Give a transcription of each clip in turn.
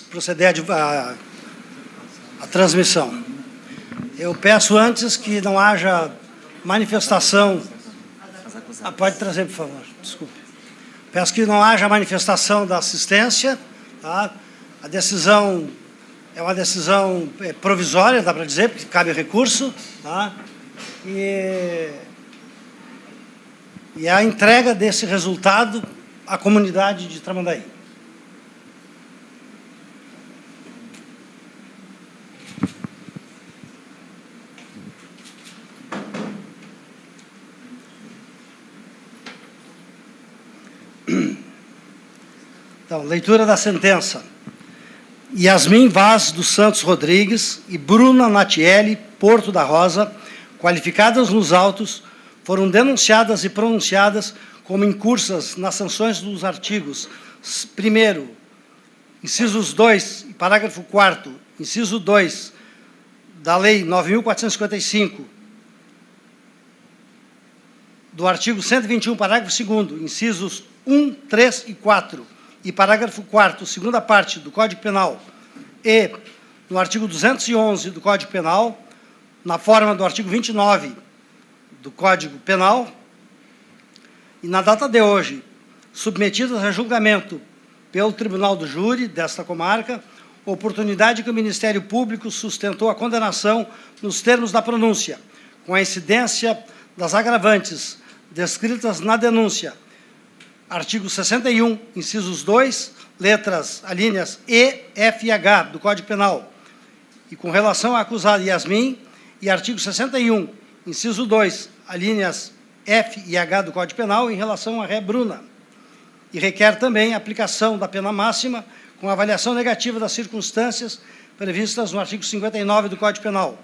Proceder a transmissão. Eu peço antes que não haja manifestação. Pode trazer, por favor. Desculpe. Peço que não haja manifestação da assistência. Tá? A decisão é uma decisão provisória, dá para dizer, porque cabe recurso. Tá? E a entrega desse resultado à comunidade de Tramandaí. Então, leitura da sentença. Yasmin Vaz dos Santos Rodrigues e Bruna Natiele Porto da Rosa, qualificadas nos autos, foram denunciadas e pronunciadas como incursas nas sanções dos artigos 1º, incisos 2, parágrafo 4º, inciso 2, da Lei 9.455, do artigo 121, parágrafo 2º, incisos 1, 3 e 4, e parágrafo 4º, segunda parte do Código Penal, e no artigo 211 do Código Penal, na forma do artigo 29 do Código Penal, e na data de hoje, submetidas a julgamento pelo Tribunal do Júri desta comarca, oportunidade que o Ministério Público sustentou a condenação nos termos da pronúncia, com a incidência das agravantes descritas na denúncia, artigo 61, incisos 2, letras, alíneas E, F e H do Código Penal, e com relação à acusada Yasmin, e artigo 61, inciso 2, alíneas F e H do Código Penal, em relação à ré Bruna, e requer também a aplicação da pena máxima com avaliação negativa das circunstâncias previstas no artigo 59 do Código Penal,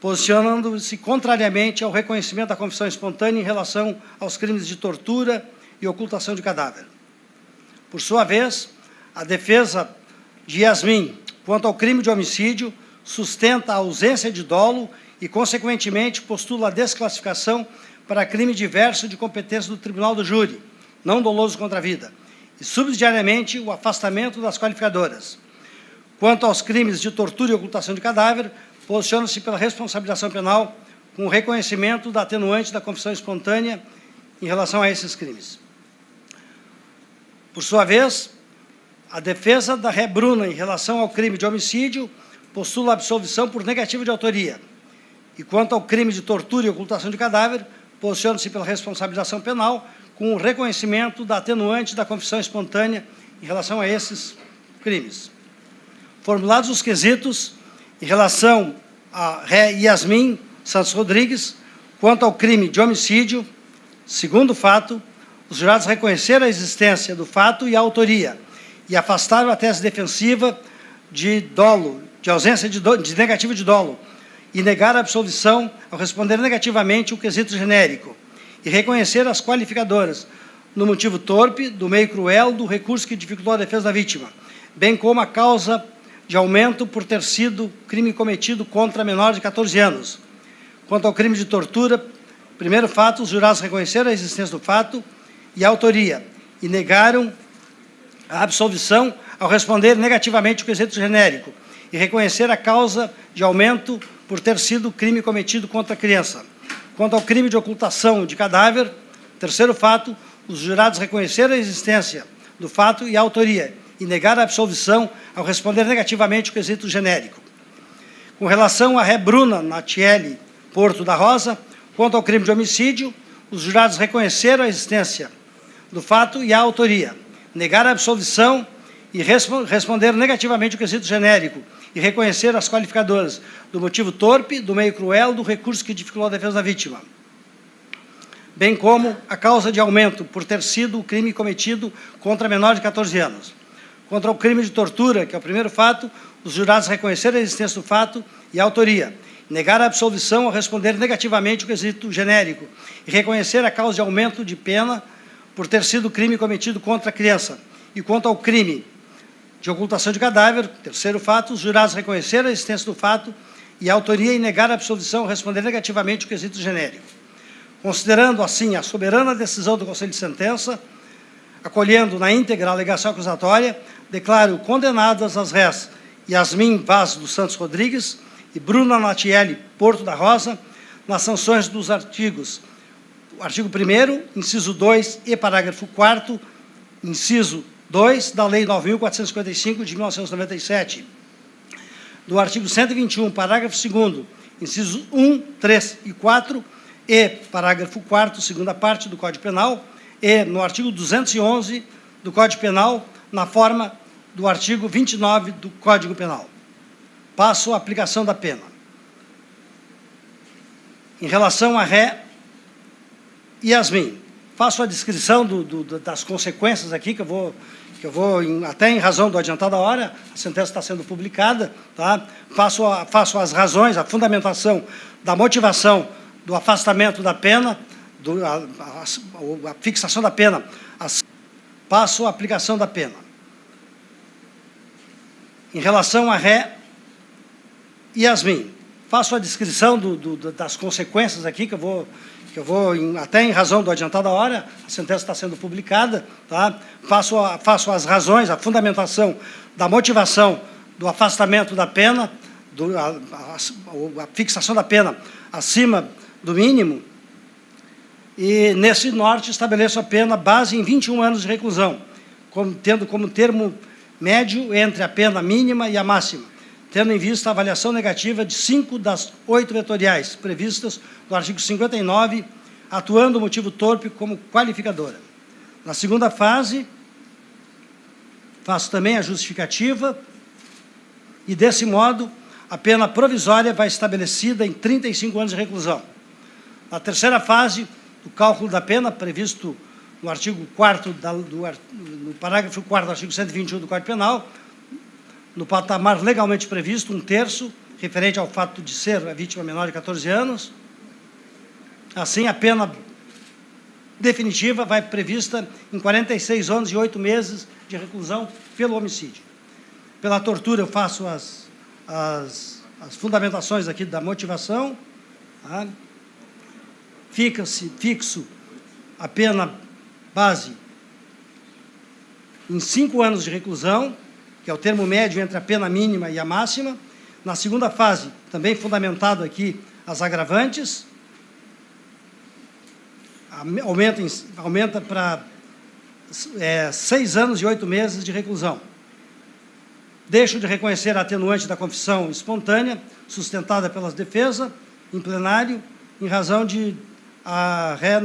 posicionando-se contrariamente ao reconhecimento da confissão espontânea em relação aos crimes de tortura e ocultação de cadáver. Por sua vez, a defesa de Yasmin, quanto ao crime de homicídio, sustenta a ausência de dolo e, consequentemente, postula a desclassificação para crime diverso de competência do Tribunal do Júri, não doloso contra a vida, e, subsidiariamente, o afastamento das qualificadoras. Quanto aos crimes de tortura e ocultação de cadáver, posiciona-se pela responsabilização penal com o reconhecimento da atenuante da confissão espontânea em relação a esses crimes. Por sua vez, a defesa da ré Bruna em relação ao crime de homicídio postula a absolvição por negativa de autoria. E quanto ao crime de tortura e ocultação de cadáver, posiciona-se pela responsabilização penal com o reconhecimento da atenuante da confissão espontânea em relação a esses crimes. Formulados os quesitos em relação à ré Yasmin Santos Rodrigues, quanto ao crime de homicídio, segundo fato, os jurados reconheceram a existência do fato e a autoria, e afastaram a tese defensiva de dolo, de ausência de negativa de dolo, e negaram a absolvição ao responder negativamente o quesito genérico, e reconheceram as qualificadoras no motivo torpe, do meio cruel, do recurso que dificultou a defesa da vítima, bem como a causa de aumento por ter sido crime cometido contra menor de 14 anos. Quanto ao crime de tortura, primeiro fato, os jurados reconheceram a existência do fato e a autoria, e negaram a absolvição ao responder negativamente o quesito genérico, e reconhecer a causa de aumento por ter sido crime cometido contra a criança. Quanto ao crime de ocultação de cadáver, terceiro fato, os jurados reconheceram a existência do fato e a autoria, e negaram a absolvição ao responder negativamente o quesito genérico. Com relação à ré Bruna Natiele Porto da Rosa, quanto ao crime de homicídio, os jurados reconheceram a existência do fato e a autoria, negaram a absolvição e responderam negativamente o quesito genérico, e reconheceram as qualificadoras do motivo torpe, do meio cruel, do recurso que dificultou a defesa da vítima, bem como a causa de aumento por ter sido o crime cometido contra menor de 14 anos. Contra o crime de tortura, que é o primeiro fato, os jurados reconheceram a existência do fato e a autoria, negaram a absolvição ao responder negativamente o quesito genérico, e reconhecer a causa de aumento de pena por ter sido crime cometido contra a criança. E quanto ao crime de ocultação de cadáver, terceiro fato, os jurados reconheceram a existência do fato e a autoria, e negaram a absolvição ao responder negativamente o quesito genérico. Considerando, assim, a soberana decisão do Conselho de Sentença, acolhendo na íntegra a alegação acusatória, declaro condenadas as réis Yasmin Vaz dos Santos Rodrigues e Bruna Natiele Porto da Rosa, nas sanções dos artigos, o artigo 1º, inciso 2 e parágrafo 4º, inciso 2 da Lei 9.455 de 1997, do artigo 121, parágrafo 2º, incisos 1, 3 e 4, e parágrafo 4º, segunda parte do Código Penal, e no artigo 211 do Código Penal, na forma do artigo 29 do Código Penal. Passo a aplicação da pena. Em relação à ré Yasmin, faço a descrição das consequências aqui, que eu vou até em razão do adiantado da hora, a sentença está sendo publicada, tá? Faço as razões, a fundamentação da motivação do afastamento da pena, a fixação da pena, passo a aplicação da pena. Em relação à ré Yasmin, faço a descrição das consequências aqui, que eu vou até em razão do adiantado da hora, a sentença está sendo publicada, tá? Faço as razões, a fundamentação da motivação do afastamento da pena, a fixação da pena acima do mínimo, e nesse norte estabeleço a pena base em 21 anos de reclusão, tendo como termo médio entre a pena mínima e a máxima, tendo em vista a avaliação negativa de 5 das 8 vetoriais previstas no artigo 59, atuando o motivo torpe como qualificadora. Na segunda fase, faço também a justificativa e, desse modo, a pena provisória vai estabelecida em 35 anos de reclusão. Na terceira fase, o cálculo da pena, previsto no artigo 4º, no parágrafo 4º do artigo 121 do Código Penal, no patamar legalmente previsto, 1/3, referente ao fato de ser a vítima menor de 14 anos. Assim, a pena definitiva vai prevista em 46 anos e 8 meses de reclusão pelo homicídio. Pela tortura, eu faço as fundamentações aqui da motivação. Tá? Fixo a pena base em 5 anos de reclusão, que é o termo médio entre a pena mínima e a máxima. Na segunda fase, também fundamentado aqui as agravantes, aumenta para 6 anos e 8 meses de reclusão. Deixo de reconhecer a atenuante da confissão espontânea, sustentada pela defesa, em plenário, em razão de a ré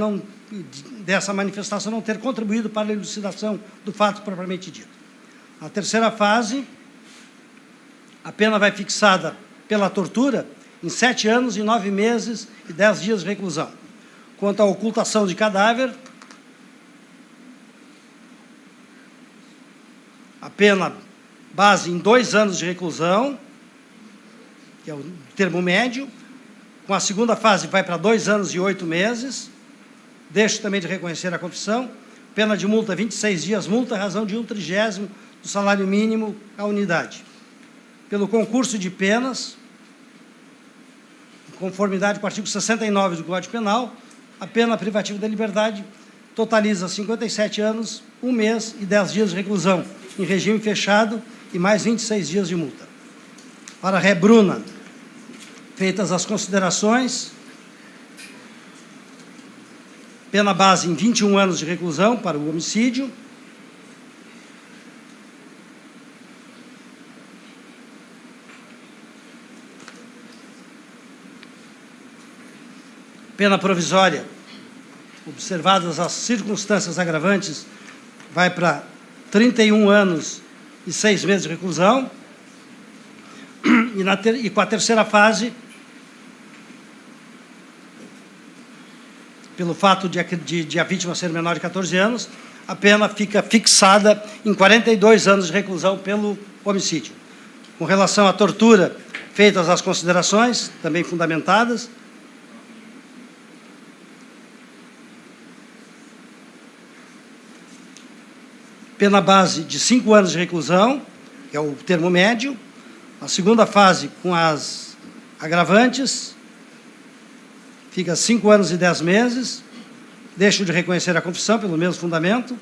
dessa manifestação não ter contribuído para a elucidação do fato propriamente dito. Na terceira fase, a pena vai fixada pela tortura em 7 anos e 9 meses e 10 dias de reclusão. Quanto à ocultação de cadáver, a pena base em 2 anos de reclusão, que é o termo médio. Com a segunda fase vai para 2 anos e 8 meses. Deixo também de reconhecer a confissão. Pena de multa, 26 dias, multa, razão de 1/30 do salário mínimo à unidade. Pelo concurso de penas, em conformidade com o artigo 69 do Código Penal, a pena privativa da liberdade totaliza 57 anos, 1 mês e 10 dias de reclusão, em regime fechado, e mais 26 dias de multa. Para a ré Bruna, feitas as considerações, pena base em 21 anos de reclusão para o homicídio. Pena provisória, observadas as circunstâncias agravantes, vai para 31 anos e 6 meses de reclusão. E com a terceira fase, pelo fato de a vítima ser menor de 14 anos, a pena fica fixada em 42 anos de reclusão pelo homicídio. Com relação à tortura, feitas as considerações, também fundamentadas, pena base de 5 anos de reclusão, que é o termo médio. A segunda fase, com as agravantes, fica 5 anos e 10 meses. Deixo de reconhecer a confissão pelo mesmo fundamento.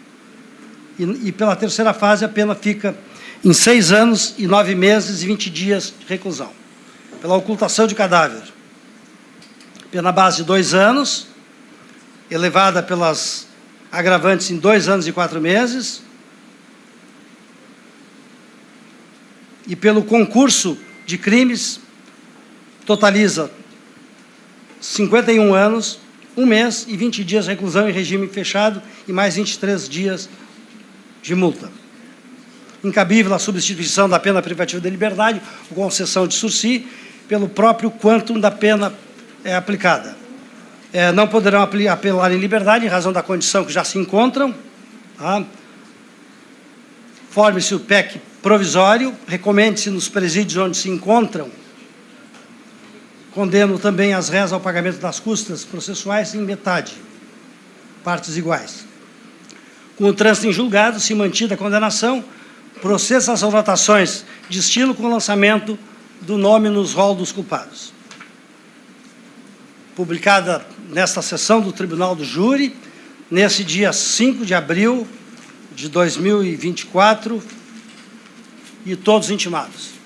E pela terceira fase, a pena fica em 6 anos e 9 meses e 20 dias de reclusão. Pela ocultação de cadáver, pena base de 2 anos, elevada pelas agravantes em 2 anos e 4 meses, e pelo concurso de crimes, totaliza 51 anos, 1 mês e 20 dias de reclusão em regime fechado e mais 23 dias de multa. Incabível a substituição da pena privativa de liberdade, com concessão de sursi, pelo próprio quantum da pena aplicada. Não poderão apelar em liberdade, em razão da condição que já se encontram. Tá? Forme-se o PEC provisório, recomende-se nos presídios onde se encontram. Condeno também as réis ao pagamento das custas processuais em metade, partes iguais. Com o trânsito em julgado, se mantida a condenação, processa as anotações de estilo com o lançamento do nome nos rol dos culpados. Publicada nesta sessão do Tribunal do Júri, nesse dia 5 de abril de 2024, e todos intimados.